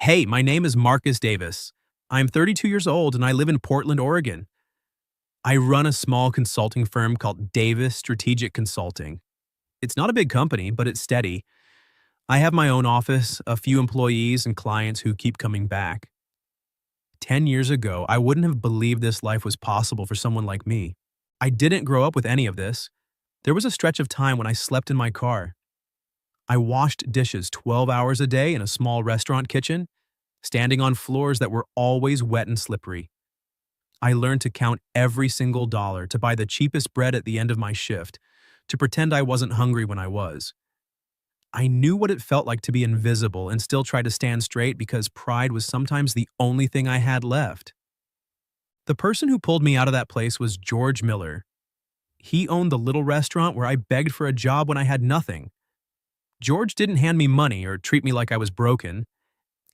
Hey, my name is Marcus Davis. I'm 32 years old and I live in Portland, Oregon. I run a small consulting firm called Davis Strategic Consulting. It's not a big company, but it's steady. I have my own office, a few employees, and clients who keep coming back. 10 years ago, I wouldn't have believed this life was possible for someone like me. I didn't grow up with any of this. There was a stretch of time when I slept in my car. I washed dishes 12 hours a day in a small restaurant kitchen, standing on floors that were always wet and slippery. I learned to count every single dollar, to buy the cheapest bread at the end of my shift, to pretend I wasn't hungry when I was. I knew what it felt like to be invisible and still try to stand straight because pride was sometimes the only thing I had left. The person who pulled me out of that place was George Miller. He owned the little restaurant where I begged for a job when I had nothing. George didn't hand me money or treat me like I was broken.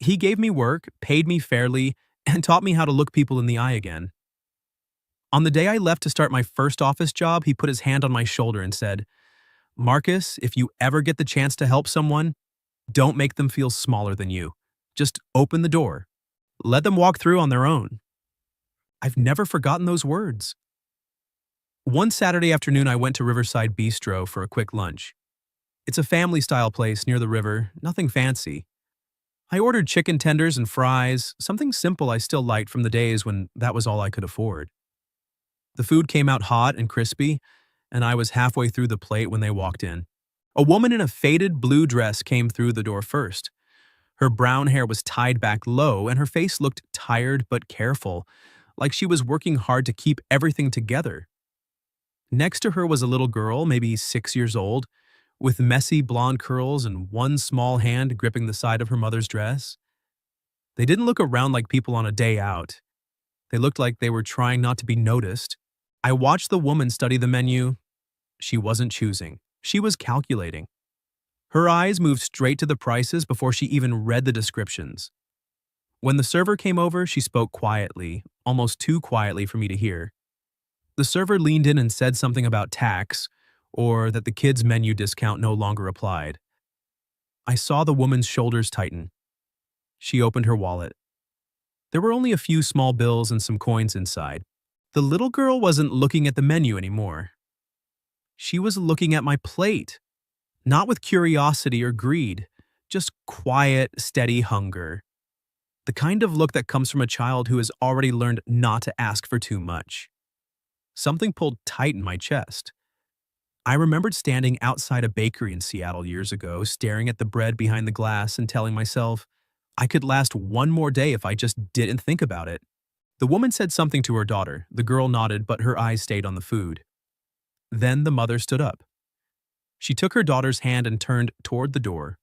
He gave me work, paid me fairly, and taught me how to look people in the eye again. On the day I left to start my first office job, he put his hand on my shoulder and said, "Marcus, if you ever get the chance to help someone, don't make them feel smaller than you. Just open the door. Let them walk through on their own." I've never forgotten those words. One Saturday afternoon, I went to Riverside Bistro for a quick lunch. It's a family-style place near the river, nothing fancy. I ordered chicken tenders and fries, something simple I still liked from the days when that was all I could afford. The food came out hot and crispy, and I was halfway through the plate when they walked in. A woman in a faded blue dress came through the door first. Her brown hair was tied back low, and her face looked tired but careful, like she was working hard to keep everything together. Next to her was a little girl, maybe 6 years old, with messy blonde curls and one small hand gripping the side of her mother's dress. They didn't look around like people on a day out. They looked like they were trying not to be noticed. I watched the woman study the menu. She wasn't choosing. She was calculating. Her eyes moved straight to the prices before she even read the descriptions. When the server came over, she spoke quietly, almost too quietly for me to hear. The server leaned in and said something about tax, or that the kids' menu discount no longer applied. I saw the woman's shoulders tighten. She opened her wallet. There were only a few small bills and some coins inside. The little girl wasn't looking at the menu anymore. She was looking at my plate, not with curiosity or greed, just quiet, steady hunger. The kind of look that comes from a child who has already learned not to ask for too much. Something pulled tight in my chest. I remembered standing outside a bakery in Seattle years ago, staring at the bread behind the glass and telling myself, I could last one more day if I just didn't think about it. The woman said something to her daughter. The girl nodded, but her eyes stayed on the food. Then the mother stood up. She took her daughter's hand and turned toward the door.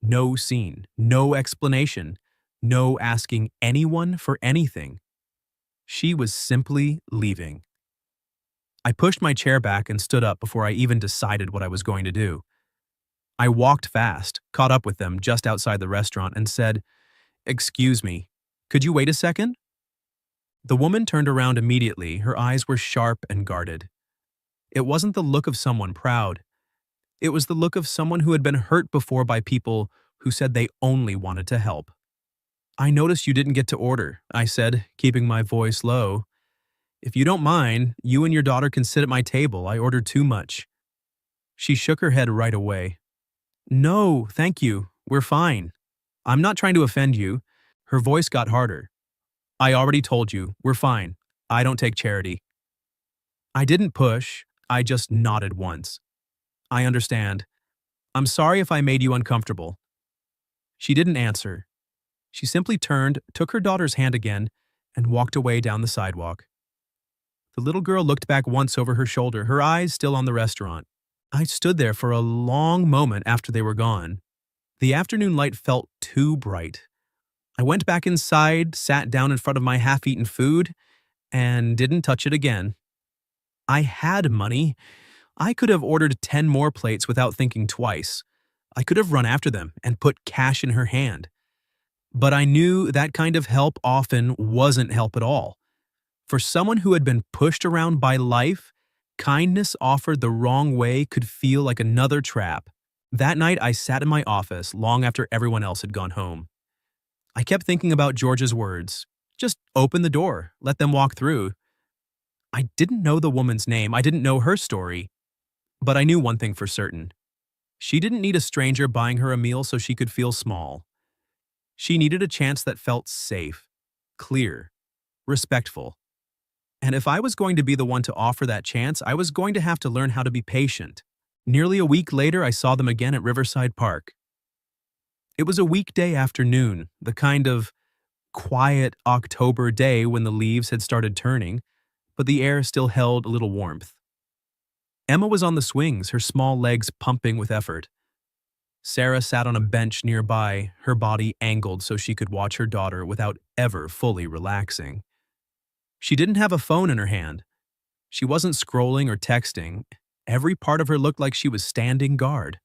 No scene, no explanation, no asking anyone for anything. She was simply leaving. I pushed my chair back and stood up before I even decided what I was going to do. I walked fast, caught up with them just outside the restaurant, and said, "Excuse me, could you wait a second?" The woman turned around immediately. Her eyes were sharp and guarded. It wasn't the look of someone proud. It was the look of someone who had been hurt before by people who said they only wanted to help. "I noticed you didn't get to order," I said, keeping my voice low. "If you don't mind, you and your daughter can sit at my table. I ordered too much." She shook her head right away. "No, thank you. We're fine. I'm not trying to offend you." Her voice got harder. "I already told you, we're fine. I don't take charity." I didn't push. I just nodded once. "I understand. I'm sorry if I made you uncomfortable." She didn't answer. She simply turned, took her daughter's hand again, and walked away down the sidewalk. The little girl looked back once over her shoulder, her eyes still on the restaurant. I stood there for a long moment after they were gone. The afternoon light felt too bright. I went back inside, sat down in front of my half-eaten food, and didn't touch it again. I had money. I could have ordered 10 more plates without thinking twice. I could have run after them and put cash in her hand. But I knew that kind of help often wasn't help at all. For someone who had been pushed around by life, kindness offered the wrong way could feel like another trap. That night, I sat in my office long after everyone else had gone home. I kept thinking about George's words. Just open the door, let them walk through. I didn't know the woman's name, I didn't know her story, but I knew one thing for certain. She didn't need a stranger buying her a meal so she could feel small. She needed a chance that felt safe, clear, respectful. And if I was going to be the one to offer that chance, I was going to have to learn how to be patient. Nearly a week later, I saw them again at Riverside Park. It was a weekday afternoon, the kind of quiet October day when the leaves had started turning, but the air still held a little warmth. Emma was on the swings, her small legs pumping with effort. Sarah sat on a bench nearby, her body angled so she could watch her daughter without ever fully relaxing. She didn't have a phone in her hand. She wasn't scrolling or texting. Every part of her looked like she was standing guard.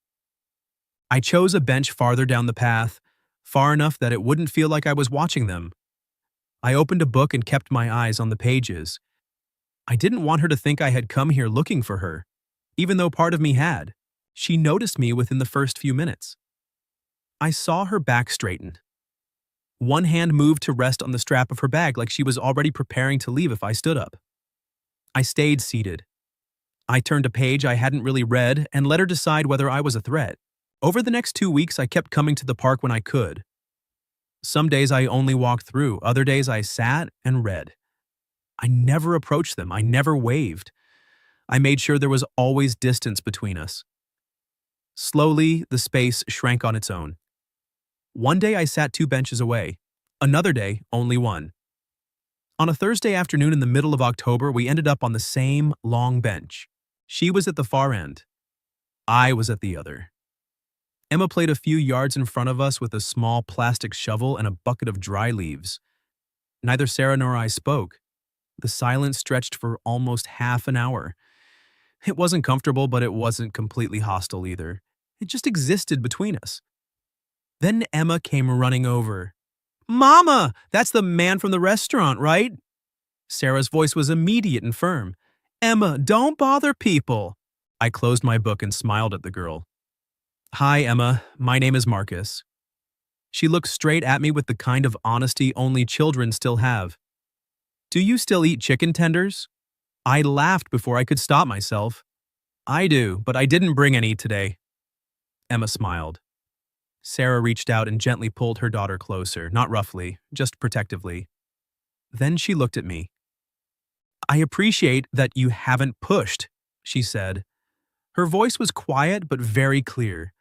I chose a bench farther down the path, far enough that it wouldn't feel like I was watching them. I opened a book and kept my eyes on the pages. I didn't want her to think I had come here looking for her, even though part of me had. She noticed me within the first few minutes. I saw her back straighten. One hand moved to rest on the strap of her bag like she was already preparing to leave if I stood up. I stayed seated. I turned a page I hadn't really read and let her decide whether I was a threat. Over the next 2 weeks, I kept coming to the park when I could. Some days I only walked through, other days I sat and read. I never approached them, I never waved. I made sure there was always distance between us. Slowly, the space shrank on its own. One day I sat 2 benches away. Another day, only one. On a Thursday afternoon in the middle of October, we ended up on the same long bench. She was at the far end. I was at the other. Emma played a few yards in front of us with a small plastic shovel and a bucket of dry leaves. Neither Sarah nor I spoke. The silence stretched for almost half an hour. It wasn't comfortable, but it wasn't completely hostile either. It just existed between us. Then Emma came running over. "Mama, that's the man from the restaurant, right?" Sarah's voice was immediate and firm. "Emma, don't bother people." I closed my book and smiled at the girl. "Hi, Emma. My name is Marcus." She looked straight at me with the kind of honesty only children still have. "Do you still eat chicken tenders?" I laughed before I could stop myself. "I do, but I didn't bring any today." Emma smiled. Sarah reached out and gently pulled her daughter closer, not roughly, just protectively. Then she looked at me. "I appreciate that you haven't pushed," she said. Her voice was quiet but very clear.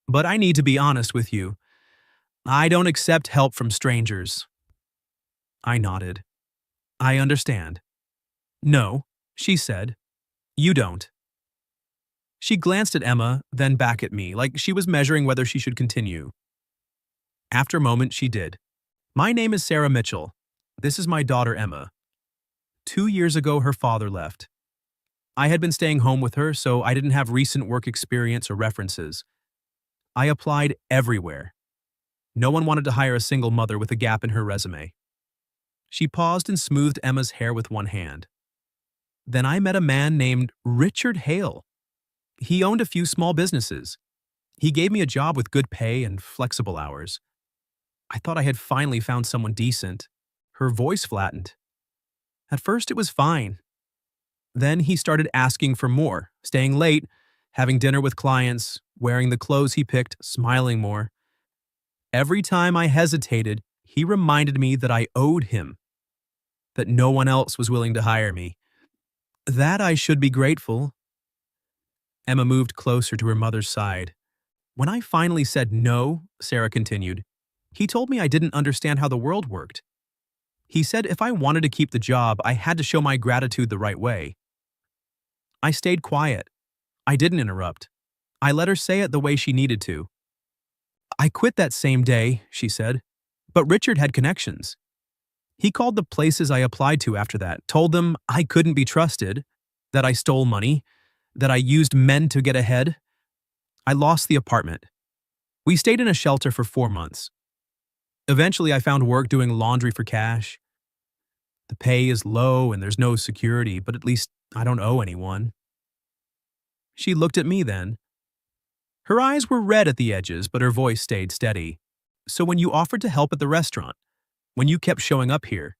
"But I need to be honest with you. I don't accept help from strangers." I nodded. "I understand." "No," she said. "You don't." She glanced at Emma, then back at me, like she was measuring whether she should continue. After a moment, she did. "My name is Sarah Mitchell. This is my daughter, Emma. 2 years ago, her father left. I had been staying home with her, so I didn't have recent work experience or references. I applied everywhere. No one wanted to hire a single mother with a gap in her resume." She paused and smoothed Emma's hair with one hand. "Then I met a man named Richard Hale. He owned a few small businesses. He gave me a job with good pay and flexible hours. I thought I had finally found someone decent." Her voice flattened. "At first it was fine. Then he started asking for more, staying late, having dinner with clients, wearing the clothes he picked, smiling more. Every time I hesitated, he reminded me that I owed him, that no one else was willing to hire me. That I should be grateful." Emma moved closer to her mother's side. "When I finally said no," Sarah continued, "he told me I didn't understand how the world worked. He said if I wanted to keep the job, I had to show my gratitude the right way." I stayed quiet. I didn't interrupt. I let her say it the way she needed to. "I quit that same day," she said, "but Richard had connections. He called the places I applied to after that, told them I couldn't be trusted, that I stole money, that I used men to get ahead. I lost the apartment. We stayed in a shelter for 4 months. Eventually, I found work doing laundry for cash. The pay is low and there's no security, but at least I don't owe anyone." She looked at me then. Her eyes were red at the edges, but her voice stayed steady. So when you offered to help at the restaurant, when you kept showing up here,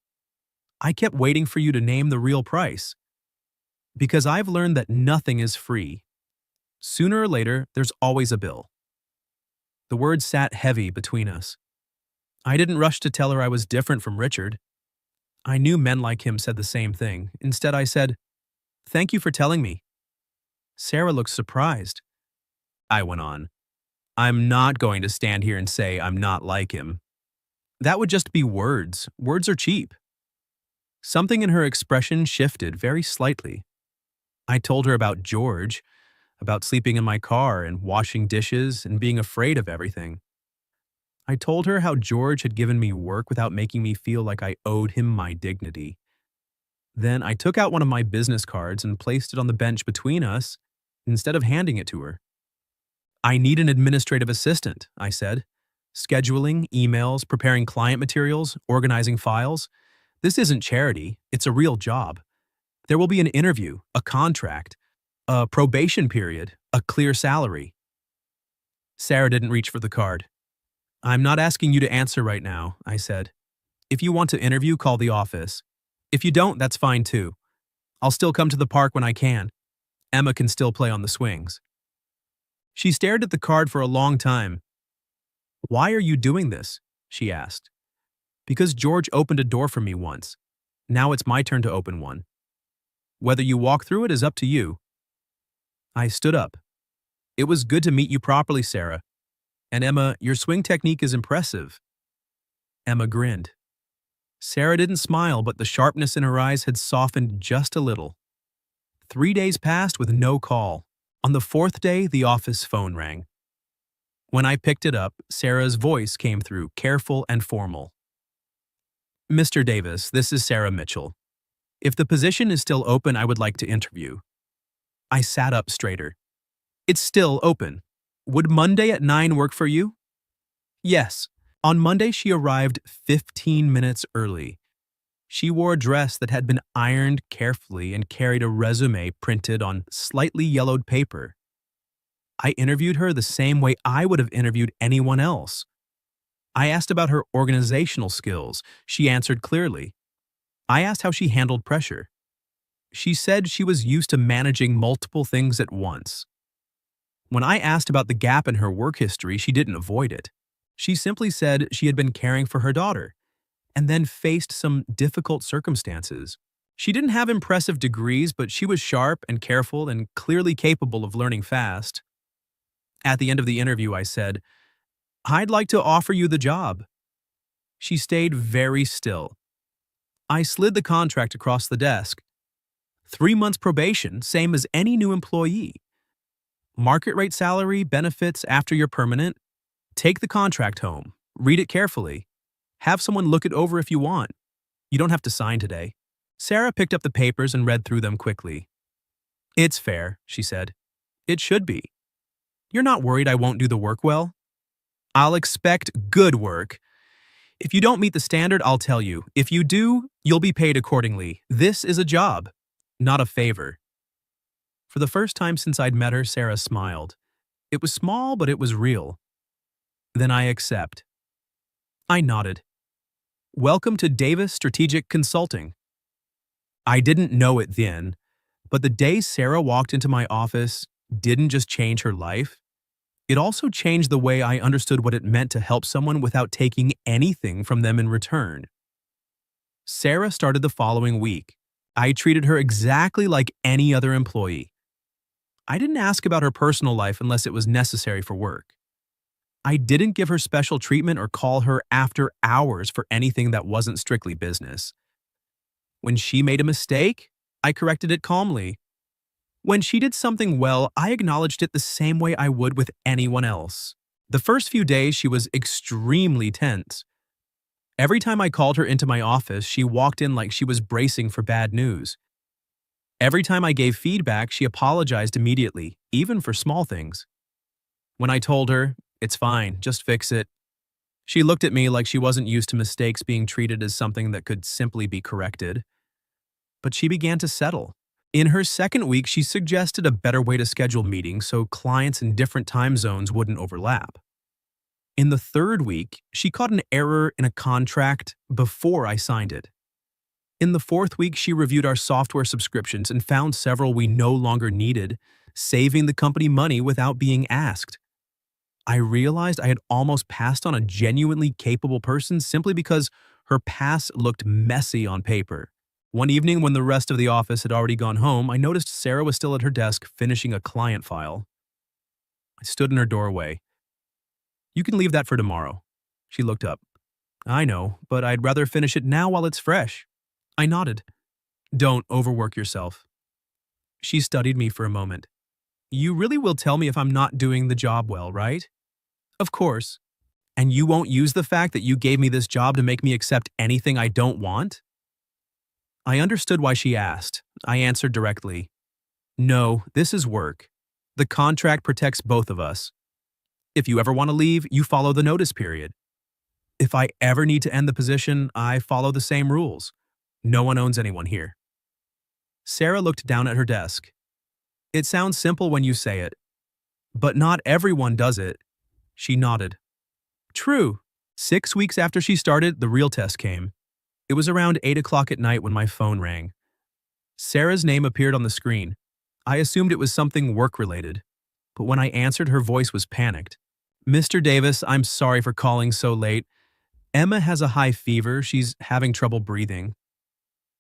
I kept waiting for you to name the real price. Because I've learned that nothing is free. Sooner or later, there's always a bill. The words sat heavy between us. I didn't rush to tell her I was different from Richard. I knew men like him said the same thing. Instead, I said, "Thank you for telling me." Sarah looked surprised. I went on, "I'm not going to stand here and say I'm not like him. That would just be words. Words are cheap." Something in her expression shifted very slightly. I told her about George, about sleeping in my car and washing dishes and being afraid of everything. I told her how George had given me work without making me feel like I owed him my dignity. Then I took out one of my business cards and placed it on the bench between us instead of handing it to her. "I need an administrative assistant," I said. "Scheduling, emails, preparing client materials, organizing files. This isn't charity, it's a real job. There will be an interview, a contract, a probation period, a clear salary." Sarah didn't reach for the card. "I'm not asking you to answer right now," I said. "If you want to interview, call the office. If you don't, that's fine too. I'll still come to the park when I can. Emma can still play on the swings." She stared at the card for a long time. "Why are you doing this?" she asked. "Because George opened a door for me once. Now it's my turn to open one. Whether you walk through it is up to you." I stood up. "It was good to meet you properly, Sarah. And Emma, your swing technique is impressive." Emma grinned. Sarah didn't smile, but the sharpness in her eyes had softened just a little. 3 days passed with no call. On the 4th day, the office phone rang. When I picked it up, Sarah's voice came through, careful and formal. "Mr. Davis, this is Sarah Mitchell. If the position is still open, I would like to interview." I sat up straighter. "It's still open. Would Monday at 9 work for you?" "Yes." On Monday, she arrived 15 minutes early. She wore a dress that had been ironed carefully and carried a resume printed on slightly yellowed paper. I interviewed her the same way I would have interviewed anyone else. I asked about her organizational skills. She answered clearly. I asked how she handled pressure. She said she was used to managing multiple things at once. When I asked about the gap in her work history, she didn't avoid it. She simply said she had been caring for her daughter, and then faced some difficult circumstances. She didn't have impressive degrees, but she was sharp and careful and clearly capable of learning fast. At the end of the interview, I said, "I'd like to offer you the job." She stayed very still. I slid the contract across the desk. 3 months probation, same as any new employee. Market rate salary, benefits after you're permanent. Take the contract home. Read it carefully. Have someone look it over if you want. You don't have to sign today. Sarah picked up the papers and read through them quickly. "It's fair," she said. "It should be. You're not worried I won't do the work well?" "I'll expect good work. If you don't meet the standard, I'll tell you. If you do, you'll be paid accordingly. This is a job, not a favor." For the first time since I'd met her, Sarah smiled. It was small, but it was real. "Then I accept." I nodded. "Welcome to Davis Strategic Consulting." I didn't know it then, but the day Sarah walked into my office didn't just change her life. It also changed the way I understood what it meant to help someone without taking anything from them in return. Sarah started the following week. I treated her exactly like any other employee. I didn't ask about her personal life unless it was necessary for work. I didn't give her special treatment or call her after hours for anything that wasn't strictly business. When she made a mistake, I corrected it calmly. When she did something well, I acknowledged it the same way I would with anyone else. The first few days, she was extremely tense. Every time I called her into my office, she walked in like she was bracing for bad news. Every time I gave feedback, she apologized immediately, even for small things. When I told her, "It's fine, just fix it," she looked at me like she wasn't used to mistakes being treated as something that could simply be corrected. But she began to settle. In her second week, she suggested a better way to schedule meetings so clients in different time zones wouldn't overlap. In the third week, she caught an error in a contract before I signed it. In the fourth week, she reviewed our software subscriptions and found several we no longer needed, saving the company money without being asked. I realized I had almost passed on a genuinely capable person simply because her past looked messy on paper. One evening, when the rest of the office had already gone home, I noticed Sarah was still at her desk finishing a client file. I stood in her doorway. "You can leave that for tomorrow." She looked up. "I know, but I'd rather finish it now while it's fresh." I nodded. "Don't overwork yourself." She studied me for a moment. "You really will tell me if I'm not doing the job well, right?" "Of course." "And you won't use the fact that you gave me this job to make me accept anything I don't want?" I understood why she asked. I answered directly. "No, this is work. The contract protects both of us. If you ever want to leave, you follow the notice period. If I ever need to end the position, I follow the same rules. No one owns anyone here." Sarah looked down at her desk. "It sounds simple when you say it, but not everyone does it." She nodded. "True." 6 weeks after she started, the real test came. It was around 8 o'clock at night when my phone rang. Sarah's name appeared on the screen. I assumed it was something work-related, but when I answered, her voice was panicked. "Mr. Davis, I'm sorry for calling so late. Emma has a high fever. She's having trouble breathing.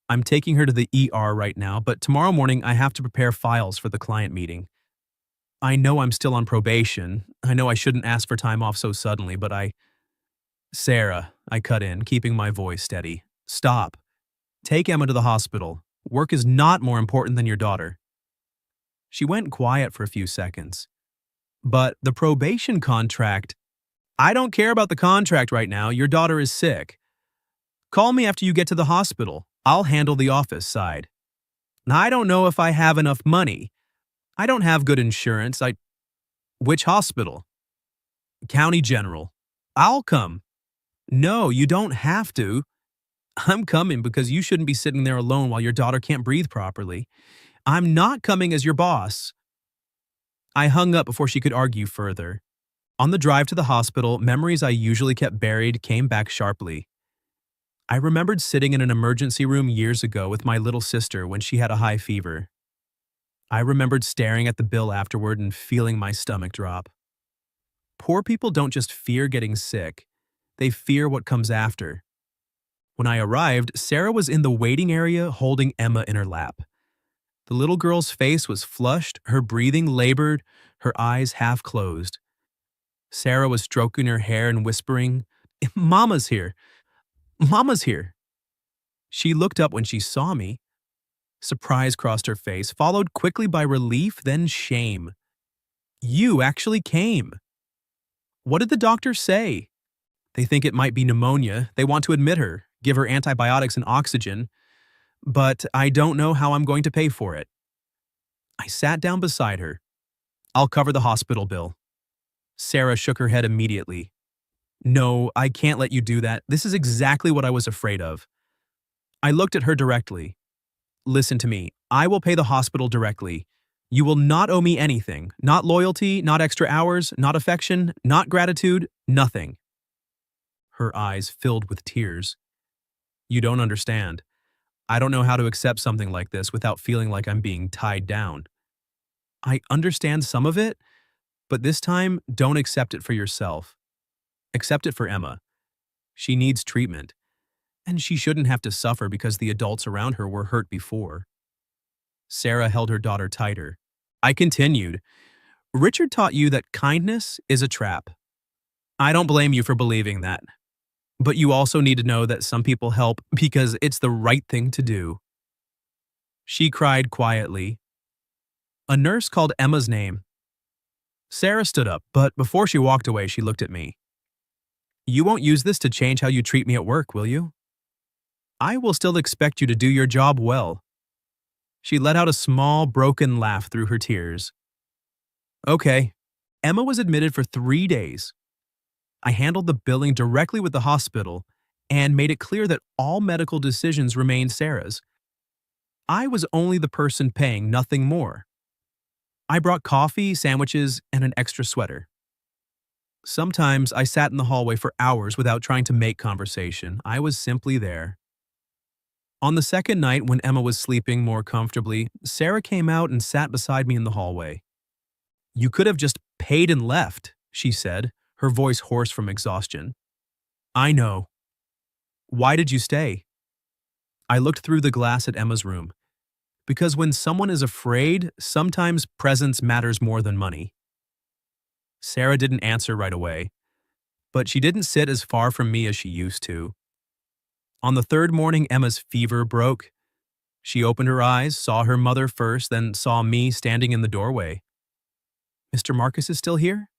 I'm taking her to the ER right now, but tomorrow morning I have to prepare files for the client meeting. I know I'm still on probation. I know I shouldn't ask for time off so suddenly, but Sarah," I cut in, keeping my voice steady. "Stop. Take Emma to the hospital. Work is not more important than your daughter." She went quiet for a few seconds. "But the probation contract—" "I don't care about the contract right now. Your daughter is sick. Call me after you get to the hospital. I'll handle the office side. I don't know if I have enough money. I don't have good insurance. Which hospital?" "County General." "I'll come." "No, you don't have to." "I'm coming because you shouldn't be sitting there alone while your daughter can't breathe properly." "I'm not coming as your boss." I hung up before she could argue further. On the drive to the hospital, memories I usually kept buried came back sharply. I remembered sitting in an emergency room years ago with my little sister when she had a high fever. I remembered staring at the bill afterward and feeling my stomach drop. Poor people don't just fear getting sick, they fear what comes after. When I arrived, Sarah was in the waiting area holding Emma in her lap. The little girl's face was flushed, her breathing labored, her eyes half closed. Sarah was stroking her hair and whispering, "Mama's here. Mama's here." She looked up when she saw me. Surprise crossed her face, followed quickly by relief, then shame. "You actually came." "What did the doctor say?" "They think it might be pneumonia. They want to admit her, give her antibiotics and oxygen, but I don't know how I'm going to pay for it." I sat down beside her. "I'll cover the hospital bill." Sarah shook her head immediately. "No, I can't let you do that. This is exactly what I was afraid of." I looked at her directly. "Listen to me. I will pay the hospital directly. You will not owe me anything. Not loyalty, not extra hours, not affection, not gratitude, nothing." Her eyes filled with tears. "You don't understand. I don't know how to accept something like this without feeling like I'm being tied down. I understand some of it, but this time, don't accept it for yourself. Accept it for Emma. She needs treatment, and she shouldn't have to suffer because the adults around her were hurt before." Sarah held her daughter tighter. I continued, "Richard taught you that kindness is a trap. I don't blame you for believing that. But you also need to know that some people help because it's the right thing to do." She cried quietly. A nurse called Emma's name. Sarah stood up, but before she walked away, she looked at me. "You won't use this to change how you treat me at work, will you?" "I will still expect you to do your job well." She let out a small, broken laugh through her tears. "Okay." Emma was admitted for 3 days. I handled the billing directly with the hospital and made it clear that all medical decisions remained Sarah's. I was only the person paying, nothing more. I brought coffee, sandwiches, and an extra sweater. Sometimes I sat in the hallway for hours without trying to make conversation. I was simply there. On the second night, when Emma was sleeping more comfortably, Sarah came out and sat beside me in the hallway. "You could have just paid and left," she said, her voice hoarse from exhaustion. "I know. Why did you stay?" I looked through the glass at Emma's room. Because when someone is afraid, sometimes presence matters more than money. Sarah didn't answer right away, but she didn't sit as far from me as she used to. On the third morning, Emma's fever broke. She opened her eyes, saw her mother first, then saw me standing in the doorway. "Mr. Marcus is still here?"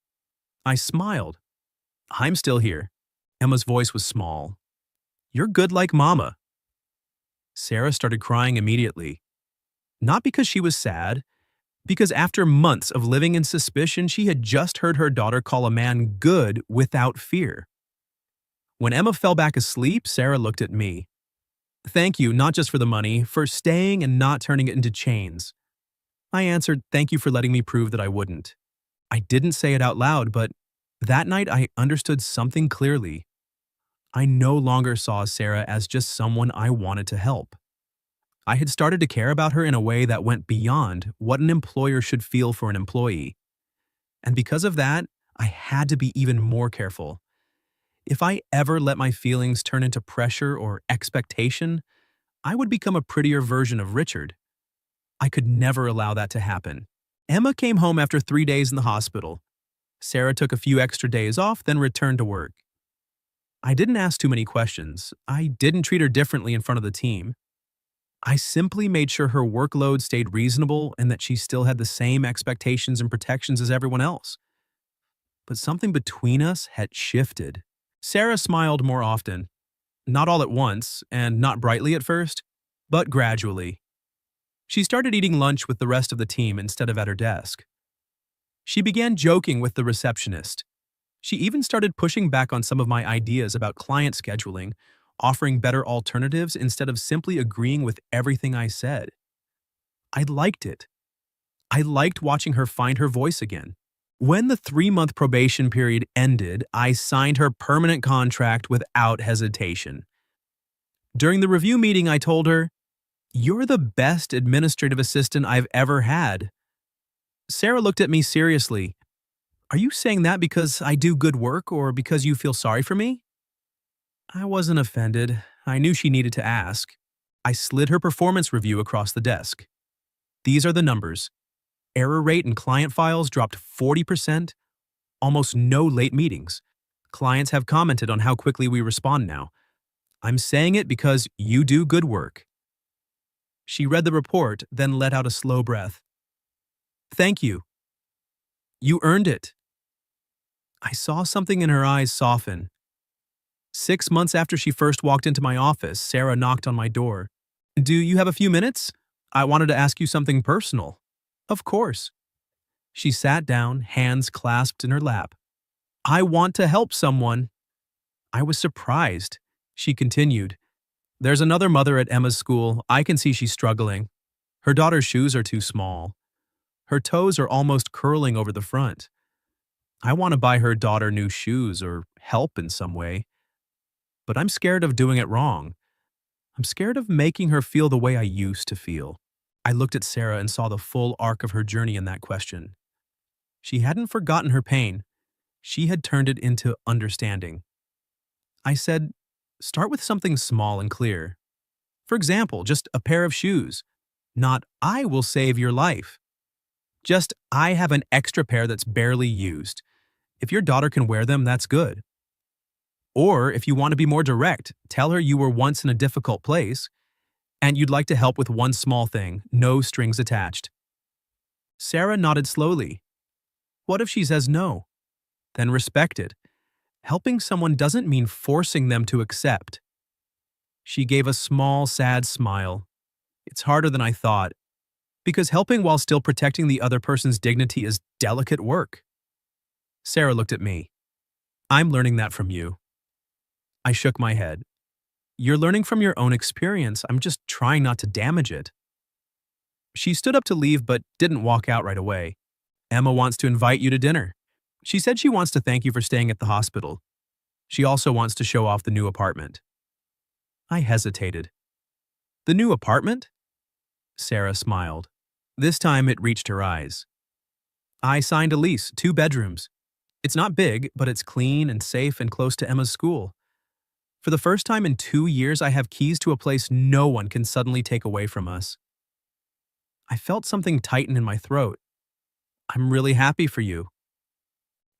I smiled. "I'm still here." Emma's voice was small. "You're good like Mama." Sarah started crying immediately. Not because she was sad, because after months of living in suspicion, she had just heard her daughter call a man good without fear. When Emma fell back asleep, Sarah looked at me. "Thank you, not just for the money, for staying and not turning it into chains." I answered, "Thank you for letting me prove that I wouldn't." I didn't say it out loud, but that night I understood something clearly. I no longer saw Sarah as just someone I wanted to help. I had started to care about her in a way that went beyond what an employer should feel for an employee. And because of that, I had to be even more careful. If I ever let my feelings turn into pressure or expectation, I would become a prettier version of Richard. I could never allow that to happen. Emma came home after 3 days in the hospital. Sarah took a few extra days off, then returned to work. I didn't ask too many questions. I didn't treat her differently in front of the team. I simply made sure her workload stayed reasonable and that she still had the same expectations and protections as everyone else. But something between us had shifted. Sarah smiled more often. Not all at once, and not brightly at first, but gradually. She started eating lunch with the rest of the team instead of at her desk. She began joking with the receptionist. She even started pushing back on some of my ideas about client scheduling, offering better alternatives instead of simply agreeing with everything I said. I liked it. I liked watching her find her voice again. When the 3-month probation period ended, I signed her permanent contract without hesitation. During the review meeting, I told her, "You're the best administrative assistant I've ever had." Sarah looked at me seriously. "Are you saying that because I do good work or because you feel sorry for me?" I wasn't offended. I knew she needed to ask. I slid her performance review across the desk. "These are the numbers. Error rate in client files dropped 40%, almost no late meetings. Clients have commented on how quickly we respond now. I'm saying it because you do good work." She read the report, then let out a slow breath. "Thank you. You earned it." I saw something in her eyes soften. 6 months after she first walked into my office, Sarah knocked on my door. "Do you have a few minutes? I wanted to ask you something personal." "Of course." She sat down, hands clasped in her lap. "I want to help someone." I was surprised. She continued, "There's another mother at Emma's school. I can see she's struggling. Her daughter's shoes are too small. Her toes are almost curling over the front. I want to buy her daughter new shoes or help in some way. But I'm scared of doing it wrong. I'm scared of making her feel the way I used to feel." I looked at Sarah and saw the full arc of her journey in that question. She hadn't forgotten her pain. She had turned it into understanding. I said, "Start with something small and clear. For example, just a pair of shoes. Not, 'I will save your life.' Just, 'I have an extra pair that's barely used. If your daughter can wear them, that's good.' Or, if you want to be more direct, tell her you were once in a difficult place and you'd like to help with one small thing, no strings attached." Sarah nodded slowly. "What if she says no?" "Then respect it. Helping someone doesn't mean forcing them to accept." She gave a small, sad smile. "It's harder than I thought, because helping while still protecting the other person's dignity is delicate work." Sarah looked at me. "I'm learning that from you." I shook my head. "You're learning from your own experience. I'm just trying not to damage it." She stood up to leave but didn't walk out right away. "Emma wants to invite you to dinner." She said she wants to thank you for staying at the hospital. She also wants to show off the new apartment. I hesitated. The new apartment? Sarah smiled. This time it reached her eyes. I signed a lease, 2 bedrooms. It's not big, but it's clean and safe and close to Emma's school. For the first time in 2 years, I have keys to a place no one can suddenly take away from us. I felt something tighten in my throat. I'm really happy for you.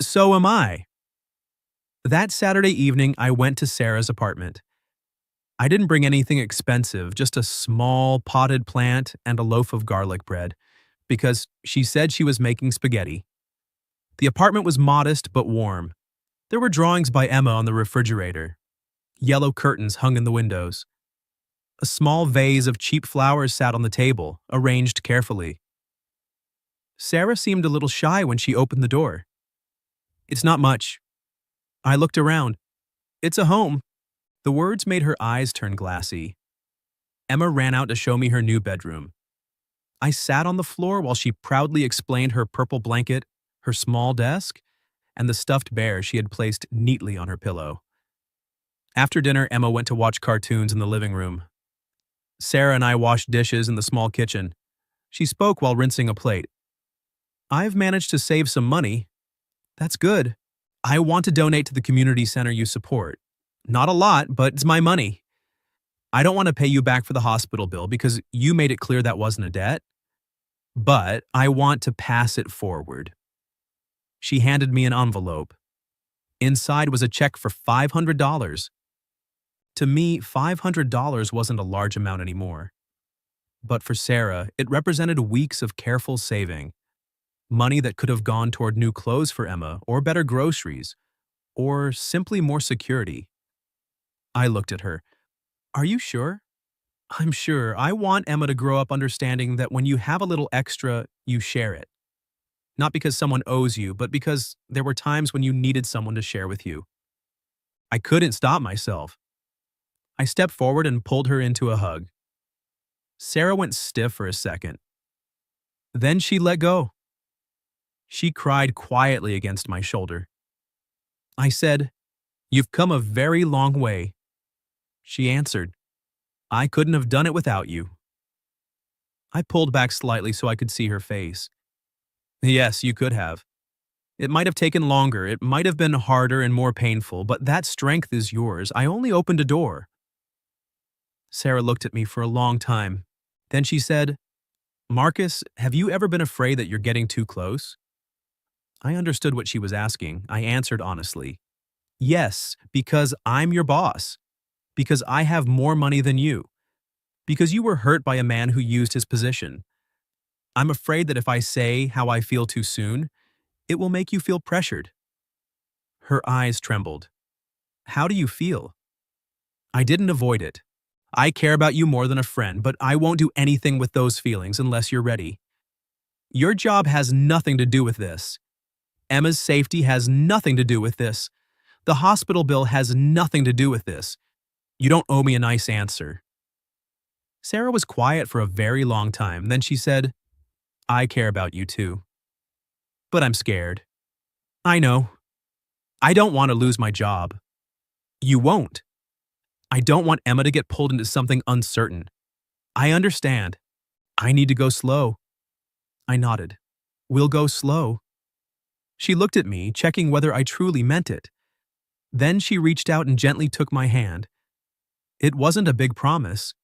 So am I. That Saturday evening, I went to Sarah's apartment. I didn't bring anything expensive, just a small potted plant and a loaf of garlic bread, because she said she was making spaghetti. The apartment was modest but warm. There were drawings by Emma on the refrigerator. Yellow curtains hung in the windows. A small vase of cheap flowers sat on the table, arranged carefully. Sarah seemed a little shy when she opened the door. It's not much. I looked around. It's a home. The words made her eyes turn glassy. Emma ran out to show me her new bedroom. I sat on the floor while she proudly explained her purple blanket, her small desk, and the stuffed bear she had placed neatly on her pillow. After dinner, Emma went to watch cartoons in the living room. Sarah and I washed dishes in the small kitchen. She spoke while rinsing a plate. I've managed to save some money. That's good. I want to donate to the community center you support. Not a lot, but it's my money. I don't want to pay you back for the hospital bill because you made it clear that wasn't a debt. But I want to pass it forward. She handed me an envelope. Inside was a check for $500. To me, $500 wasn't a large amount anymore. But for Sarah, it represented weeks of careful saving. Money that could have gone toward new clothes for Emma, or better groceries, or simply more security. I looked at her. Are you sure? I'm sure. I want Emma to grow up understanding that when you have a little extra, you share it. Not because someone owes you, but because there were times when you needed someone to share with you. I couldn't stop myself. I stepped forward and pulled her into a hug. Sarah went stiff for a second. Then she let go. She cried quietly against my shoulder. I said, "You've come a very long way." She answered, "I couldn't have done it without you." I pulled back slightly so I could see her face. Yes, you could have. It might have taken longer, it might have been harder and more painful, but that strength is yours. I only opened a door. Sarah looked at me for a long time. Then she said, "Marcus, have you ever been afraid that you're getting too close?" I understood what she was asking. I answered honestly. Yes, because I'm your boss. Because I have more money than you. Because you were hurt by a man who used his position. I'm afraid that if I say how I feel too soon, it will make you feel pressured. Her eyes trembled. How do you feel? I didn't avoid it. I care about you more than a friend, but I won't do anything with those feelings unless you're ready. Your job has nothing to do with this. Emma's safety has nothing to do with this. The hospital bill has nothing to do with this. You don't owe me a nice answer. Sarah was quiet for a very long time. Then she said, I care about you too. But I'm scared. I know. I don't want to lose my job. You won't. I don't want Emma to get pulled into something uncertain. I understand. I need to go slow. I nodded. We'll go slow. She looked at me, checking whether I truly meant it. Then she reached out and gently took my hand. It wasn't a big promise.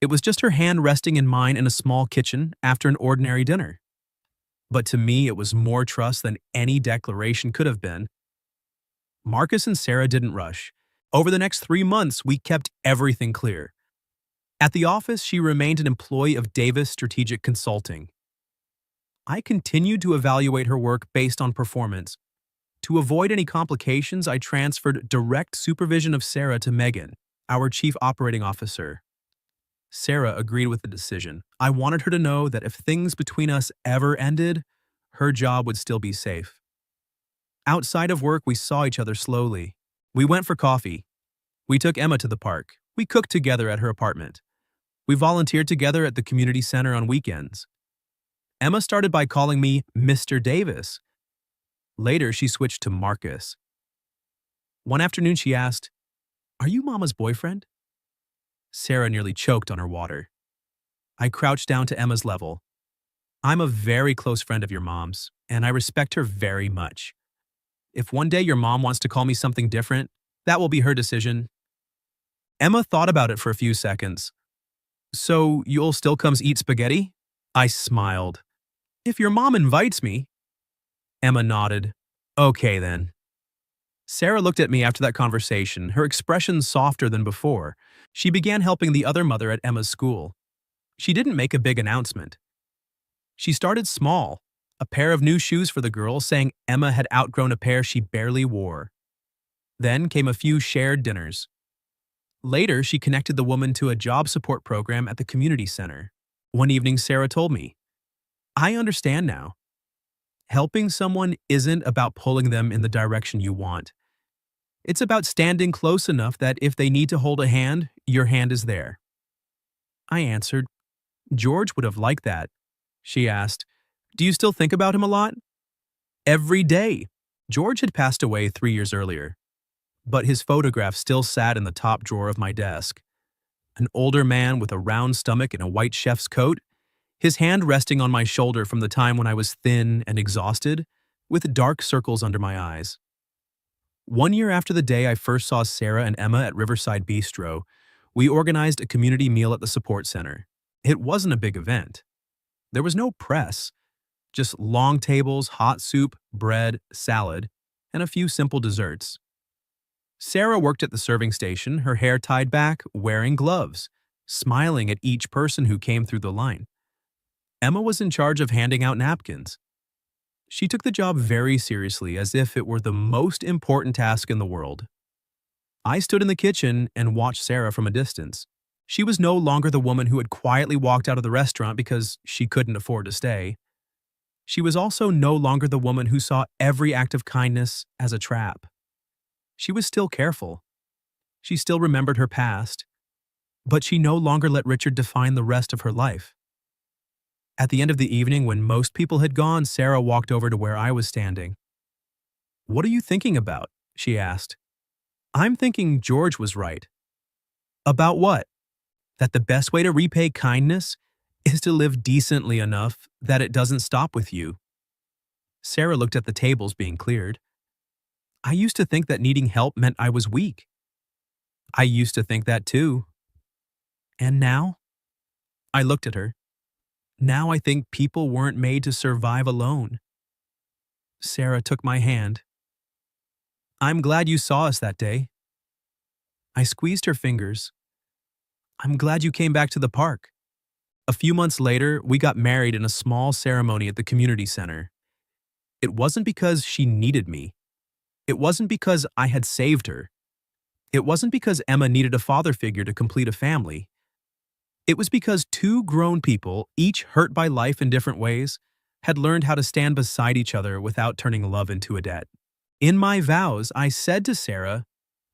It was just her hand resting in mine in a small kitchen after an ordinary dinner. But to me, it was more trust than any declaration could have been. Marcus and Sarah didn't rush. Over the next 3 months, we kept everything clear. At the office, she remained an employee of Davis Strategic Consulting. I continued to evaluate her work based on performance. To avoid any complications, I transferred direct supervision of Sarah to Megan, our Chief Operating Officer. Sarah agreed with the decision. I wanted her to know that if things between us ever ended, her job would still be safe. Outside of work, we saw each other slowly. We went for coffee. We took Emma to the park. We cooked together at her apartment. We volunteered together at the community center on weekends. Emma started by calling me Mr. Davis. Later, she switched to Marcus. One afternoon, she asked, "Are you Mama's boyfriend?" Sarah nearly choked on her water. I crouched down to Emma's level. "I'm a very close friend of your mom's, and I respect her very much. If one day your mom wants to call me something different, that will be her decision." Emma thought about it for a few seconds. "So you'll still come eat spaghetti?" I smiled. "If your mom invites me." Emma nodded. "Okay then." Sarah looked at me after that conversation, her expression softer than before. She began helping the other mother at Emma's school. She didn't make a big announcement. She started small, a pair of new shoes for the girl, saying Emma had outgrown a pair she barely wore. Then came a few shared dinners. Later, she connected the woman to a job support program at the community center. One evening, Sarah told me, "I understand now. Helping someone isn't about pulling them in the direction you want. It's about standing close enough that if they need to hold a hand, your hand is there." I answered, "George would have liked that." She asked, "Do you still think about him a lot?" "Every day." George had passed away 3 years earlier, but his photograph still sat in the top drawer of my desk. An older man with a round stomach and a white chef's coat, his hand resting on my shoulder from the time when I was thin and exhausted, with dark circles under my eyes. 1 year after the day I first saw Sarah and Emma at Riverside Bistro, we organized a community meal at the support center. It wasn't a big event. There was no press, just long tables, hot soup, bread, salad, and a few simple desserts. Sarah worked at the serving station, her hair tied back, wearing gloves, smiling at each person who came through the line. Emma was in charge of handing out napkins. She took the job very seriously, as if it were the most important task in the world. I stood in the kitchen and watched Sarah from a distance. She was no longer the woman who had quietly walked out of the restaurant because she couldn't afford to stay. She was also no longer the woman who saw every act of kindness as a trap. She was still careful. She still remembered her past, but she no longer let Richard define the rest of her life. At the end of the evening, when most people had gone, Sarah walked over to where I was standing. "What are you thinking about?" she asked. "I'm thinking George was right." "About what?" "That the best way to repay kindness is to live decently enough that it doesn't stop with you." Sarah looked at the tables being cleared. "I used to think that needing help meant I was weak." "I used to think that too." "And now?" I looked at her. "Now I think people weren't made to survive alone." Sarah took my hand. "I'm glad you saw us that day." I squeezed her fingers. "I'm glad you came back to the park." A few months later, we got married in a small ceremony at the community center. It wasn't because she needed me. It wasn't because I had saved her. It wasn't because Emma needed a father figure to complete a family. It was because two grown people, each hurt by life in different ways, had learned how to stand beside each other without turning love into a debt. In my vows, I said to Sarah,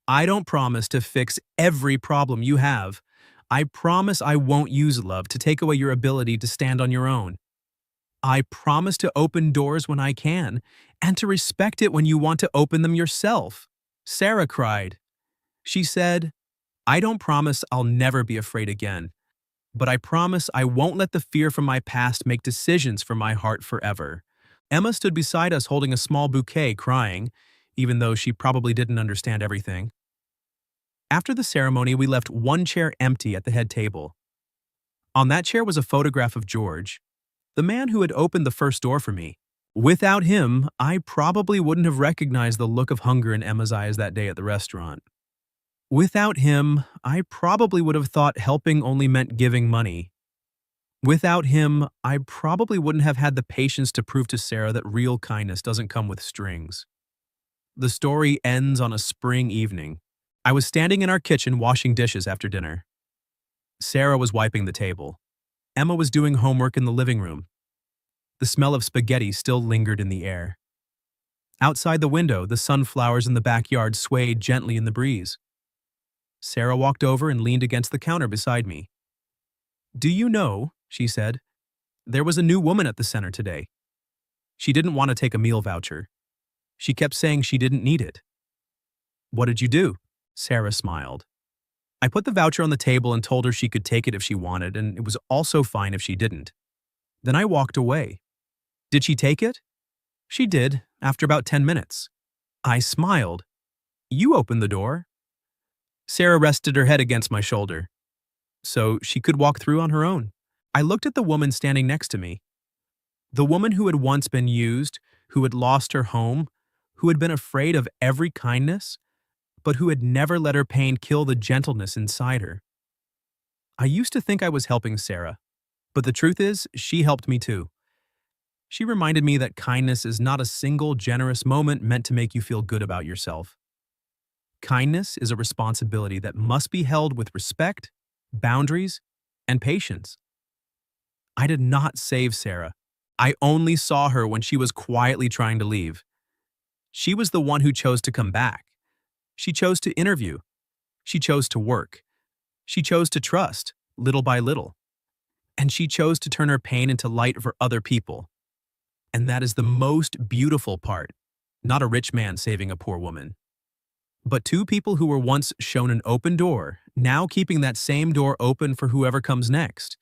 "I don't promise to fix every problem you have. I promise I won't use love to take away your ability to stand on your own. I promise to open doors when I can, and to respect it when you want to open them yourself." Sarah cried. She said, "I don't promise I'll never be afraid again, but I promise I won't let the fear from my past make decisions for my heart forever." Emma stood beside us holding a small bouquet, crying, even though she probably didn't understand everything. After the ceremony, we left one chair empty at the head table. On that chair was a photograph of George, the man who had opened the first door for me. Without him, I probably wouldn't have recognized the look of hunger in Emma's eyes that day at the restaurant. Without him, I probably would have thought helping only meant giving money. Without him, I probably wouldn't have had the patience to prove to Sarah that real kindness doesn't come with strings. The story ends on a spring evening. I was standing in our kitchen washing dishes after dinner. Sarah was wiping the table. Emma was doing homework in the living room. The smell of spaghetti still lingered in the air. Outside the window, the sunflowers in the backyard swayed gently in the breeze. Sarah walked over and leaned against the counter beside me. "Do you know," she said, "there was a new woman at the center today. She didn't want to take a meal voucher. She kept saying she didn't need it. What did you do? Sarah smiled. I put the voucher on the table and told her she could take it if she wanted, and it was also fine if she didn't. Then I walked away. Did she take it? She did, after about 10 minutes. I smiled. You opened the door. Sarah rested her head against my shoulder, so she could walk through on her own. I looked at the woman standing next to me. The woman who had once been used, who had lost her home, who had been afraid of every kindness, but who had never let her pain kill the gentleness inside her. I used to think I was helping Sarah, but the truth is, she helped me too. She reminded me that kindness is not a single generous moment meant to make you feel good about yourself. Kindness is a responsibility that must be held with respect, boundaries, and patience. I did not save Sarah. I only saw her when she was quietly trying to leave. She was the one who chose to come back. She chose to interview. She chose to work. She chose to trust, little by little. And she chose to turn her pain into light for other people. And that is the most beautiful part. Not a rich man saving a poor woman, but two people who were once shown an open door, now keeping that same door open for whoever comes next.